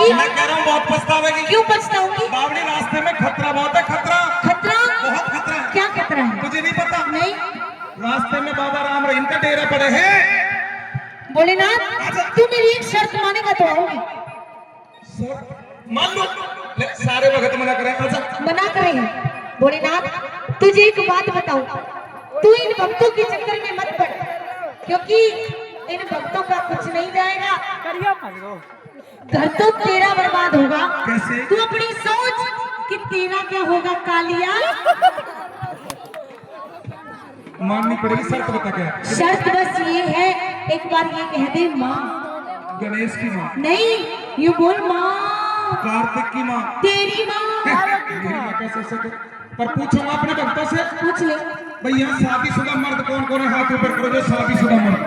पछताऊंगी? मैं कह रहा हूँ बहुत पछतावेगी। क्यों पछताऊंगी? बावड़ी रास्ते में खतरा बहुत है, खतरा खतरा? बहुत खतरा है। क्या खतरा है? मुझे नहीं पता। नहीं। रास्ते में बाबा राम रहीम का डेरा पड़े हैं। भोलेनाथ तू मेरी एक शर्त मानेगा तो आऊंगी। मान लो। सारे वक्त मना करें। अच्छा मना करें। भोलेनाथ तुझे एक बात बताऊं, तू इन भक्तों के चक्कर में मत पड़, क्योंकि इन भक्तों का कुछ नहीं जाएगा, घर तो तेरा बर्बाद होगा। कैसे? तू अपनी सोच कि तेरा क्या होगा कालिया। माननी पड़ेगी। शर्त बता क्या? शर्त बस ये है, एक बार ये कह दे माँ। गणेश की माँ नहीं, यू बोल माँ। कार्तिक की माँ, तेरी माँ। मेरी माँ कैसे सके? पर पूछूंगा अपने भक्तों से। पूछ ले। भाई यहाँ शादीशुदा मर्द कौन कौन है? हाथ ऊपर करो जो शादीशुदा मर्द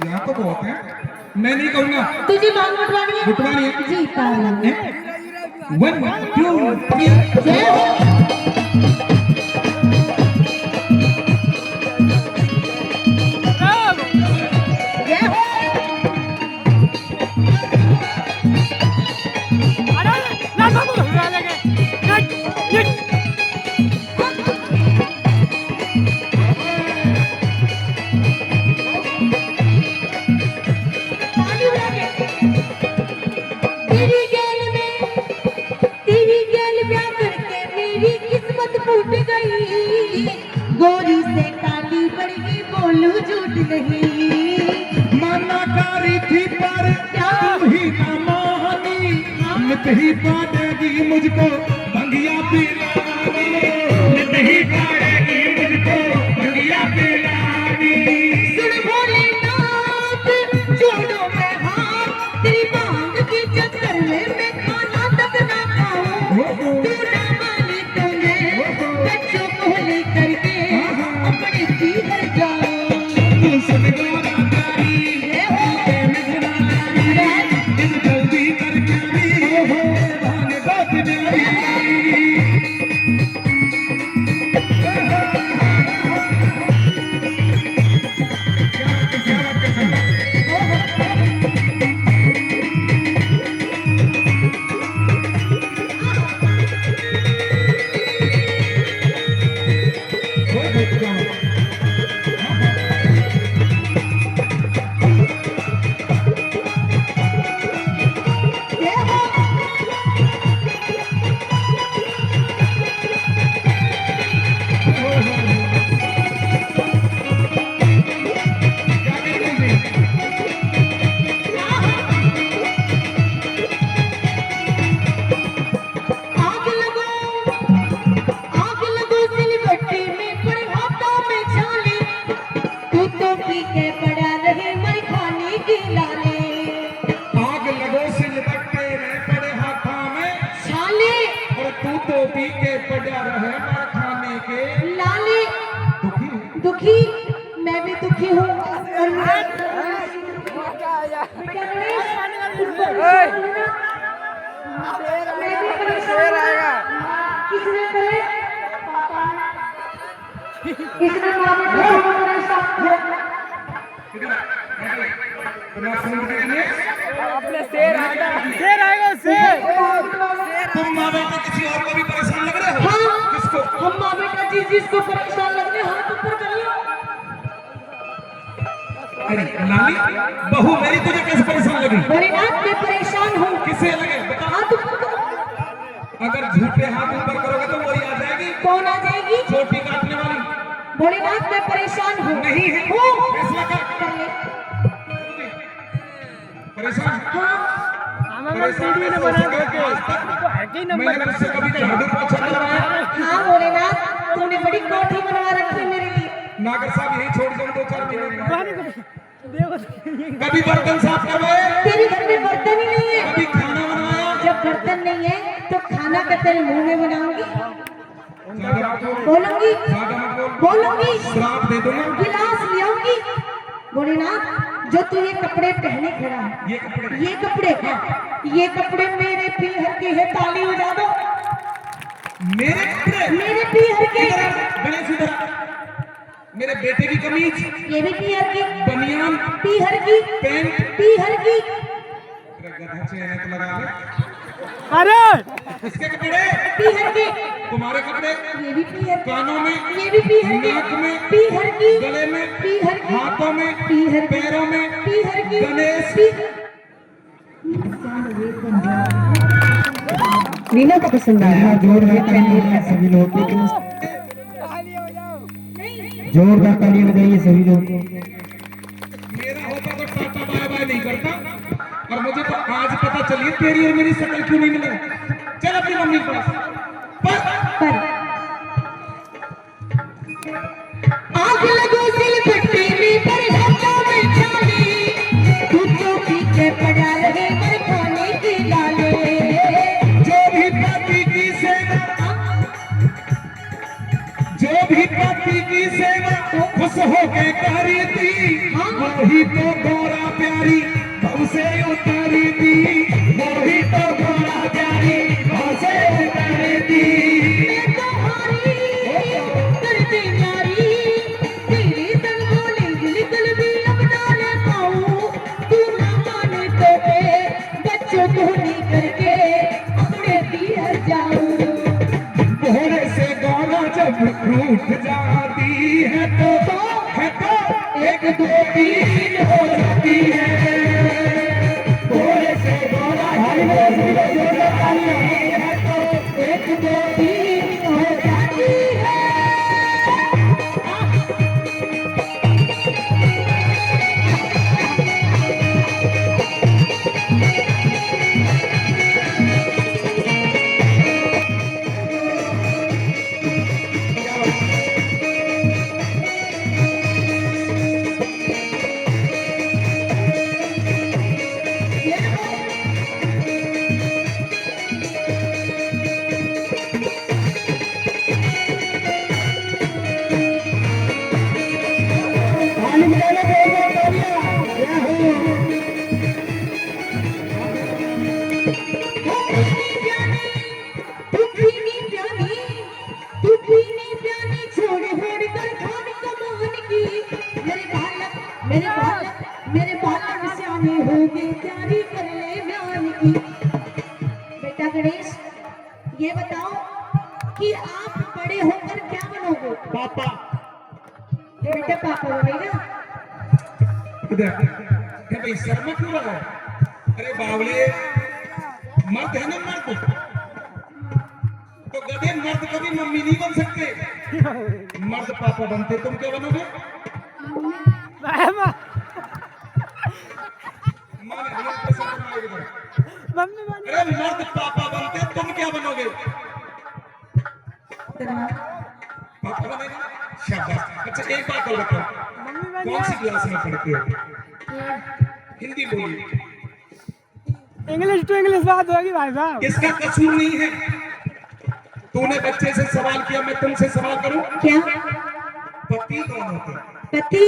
यहाँ तो बहुत है। मैं नहीं कहूँगा। तुझे मांग उठवानी है? उठवानी है जी ताली। 1 2 3 जय हो। गोरी से काली पड़ गई, बोलू झूठ नहीं। माना कारी थी पर तुम ही ना मानी, नित ही पाटेगी मुझको भंगिया पिलानी, नित ही पाटेगी मुझको भंगिया पिलानी। सुन भोलेनाथ जोड़ो मैं हाथ, तेरी मांग के चक्कर में मैं खाना तक ना खाऊं। तू ना माने तो मैं बच्चों को लेकर के अपने पीहर जाऊं। सुन गोरा कारी जल्दी करके भाग बात मेरी। पी के पड़ा रहे मार खाने के लाले। दुखी मैं भी दुखी हूँ। अपने शेर आएगा, शेर आएगा, शेर। तुम माँ बेटा किसी और को भी परेशान लग रहे हो? हाँ, किसको? हम माँ बेटा जिसको परेशान लग रहे हैं हाथ ऊपर कर लो। अरे लाली बहू मेरी तुझे कैसे परेशान लगी? भोलेनाथ मैं परेशान हूँ। किसे लगे बता? हाथ ऊपर करो। अगर झूठे हाथ ऊपर करोगे तो वही आ जाएगी। कौन आ जाएगी? चोटी काटने वाली। भोलेनाथ मैं परेशान हूँ। नहीं है। हूँ। फैसला कर ले। परेशान। हाँ। मैंने मुझसे कभी झाड़ू पोछा करवाया? हाँ भोलेनाथ तूने बड़ी कोठी बनवा रखी मेरे लिए। नागर साहब यही छोड़ दो 2-4 महीने। कभी बर्तन साफ करवाए? तेरे घर में बर्तन ही नहीं है। कभी खाना बनवाया? जब बर्तन नहीं है तो खाना का तेरे मुंह में बनाऊंगी। बोलूंगी बोलूंगी श्राप दे दूंगा। गिलास ले आऊंगी। भोलेनाथ जो तू ये कपड़े पहने खड़ा है, ये कपड़े मेरे पीहर के है। ताली बजा दो। मेरे कपड़े? मेरे पीहर के। गणेश इधर। मेरे बेटे की कमीज, ये भी पीहर की। बनियान, पीहर की। पैंट, पीहर की तेरा गधा चेहरे तो लगा ले। अरे इसके कपड़े, पीहर की तुम्हारे कपड़े, ये भी पीहर की कानों में, ये भी पीहर की नाक में, पीहर की गले में, पीहर की हाथों में, पीहर की पैरों में, पीहर की गणेश। रीना को पसंद आया जोरदार ताली बजाइए सभी लोग ताली हो जाओ। जोरदार ताली बजाइए सभी लोग मेरा होता तो टाटा बाय बाय नहीं करता, और मुझे तो आज पता चली तेरी और मेरी शक्ल क्यों नहीं मिली। चल अपनी मम्मी के पास। पर आग लगो सिल फट्टे में पर ढाका में छाले तू तो पीछे पड़ा रहे पर खाने की लाले जो भी पति की सेवा, जो भी पति की सेवा खुश होके करी थी, वही तो गौरा प्यारी भाव से उतारी थी, वही तो गौरा प्यारी भाव से उतारी थी। मैं तो हारी करते यारी तेरे संग बोले निकल भी अब ना ले पाऊं तू ना माने तो मैं बच्चों को नहीं करके अपने पीहर जाऊं कोहरे से गौरा जब रूठ जाती है तो एक दो तीन हो जाती है। कोहरे से गौरा जब रूठ जाती है तो एक दो तीन हो जाती है ताली बजाइए जोरदार तालियां जय हो मेरे बालक श्यामे हो गए प्यारी कर ले ब्यान की बेटा गणेश ये बताओ कि आप बड़े होकर क्या बनोगे पापा बेटा पापा बनेगा इधर क्या भाई शर्मा क्यों रहा है? अरे बावले मर्द है ना मर्द, तो गधे मर्द कभी मम्मी नहीं बन सकते, मर्द पापा बनते। तुम क्या बनोगे? माँ ने हमें पसंद करना है इधर। मम्मी बन अरे मर्द पापा बनते, तुम क्या बनोगे? पापा बनेगा? शाबाश। अच्छा एक बात और बताओ, मम्मी बन कौन सी क्लास में पढ़ते हो? हिंदी बोलिए। इंग्लिश टू इंग्लिश बात होगी भाई साहब। इसका कसूर नहीं है। तूने बच्चे से सवाल किया, मैं तुमसे सवाल करूं? क्या पति कौन होता है? पति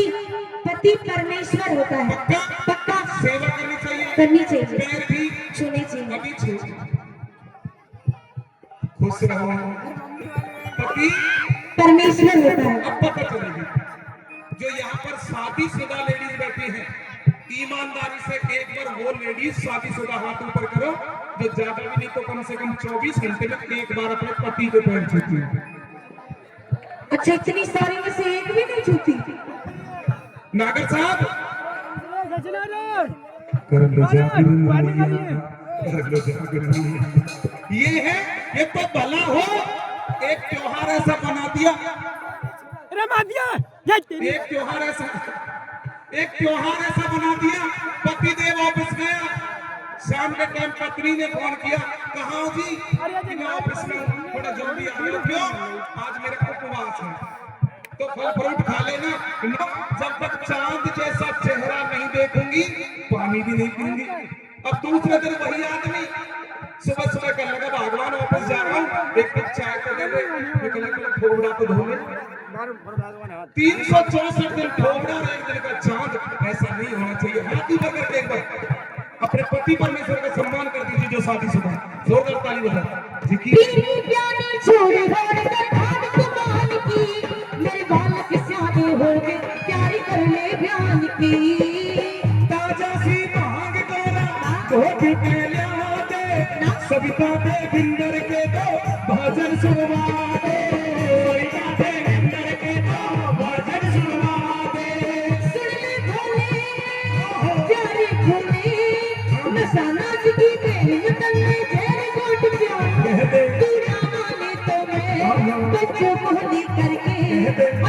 पति परमेश्वर होता है पक्का? पक्का सेवा करनी चाहिए, करनी चाहिए पैर भी छूने चाहिए अभी छू। खुश रहो। पति परमेश्वर होता है अब पता चलेगी। जो यहाँ पर शादीशुदा लेडीज बैठी हैं, ईमानदारी से एक बार वो लेडीज शादीशुदा हाथ ऊपर करो जो ज्यादा भी नहीं तो कम से कम 24 घंटे में एक बार अपने पति के पैर छूती है। अच्छा इतनी सारी में से एक भी नहीं छूती नागर साहब सचिना रे कर लो पानी मारिए। ये है, ये तो भला हो एक त्योहार ऐसा बना दिया, अरे मार दिया जय तेरी। एक त्योहार ऐसा बना दिया। पति देव ऑफिस गया, शाम के टाइम पत्नी ने फोन किया, कहाँ हो जी? मैं ऑफिस में हूं, थोड़ा जल्दी आ जाओ। क्यों? आज मेरा उपवास है, तो फल फ्रूट खा लेना। जब तक चांद जैसा चेहरा नहीं देखूंगी पानी भी नहीं पीऊंगी। अब दूसरे दिन वही आदमी सुबह सुबह कहने लगा भगवान ऑफिस जा रहा हूँ, एक कप चाय तो दे दे। मैं कहने थोड़ा तो धो ले। 364 दिन ठोकरा और एक दिन का चांद, ऐसा नहीं होना चाहिए। हाथ ऊपर करके एक बार अपने पति परमेश्वर का सम्मान कर दीजिए जो शादीशुदा। जोरदार ताली बजा जी की। पीली प्याली छोड़ घर कर खान कमाल की मेरे बालक श्यामे हो गए प्यारी कर ले ब्यान की ताजा सी कोठी पे लिया दे सविता दे बिंदर के दो भजन सुनवा दे सविता दे बिंदर के दो भजन सुनवा दे सुन ले भोले प्यारी भोले नसाना जी की मेरी तन्ने तेरे गोट प्यार कह दे तू ना माने तो मैं बच्चों मोहनी करके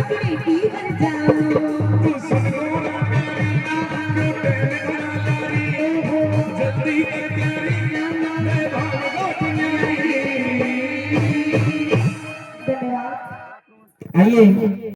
अपनी की बन जाऊं तू सुन लो ना मेरी जो तेरे बना लारी जल्दी कर प्यारी मैं भागवत न्यारी धन्यवाद आइए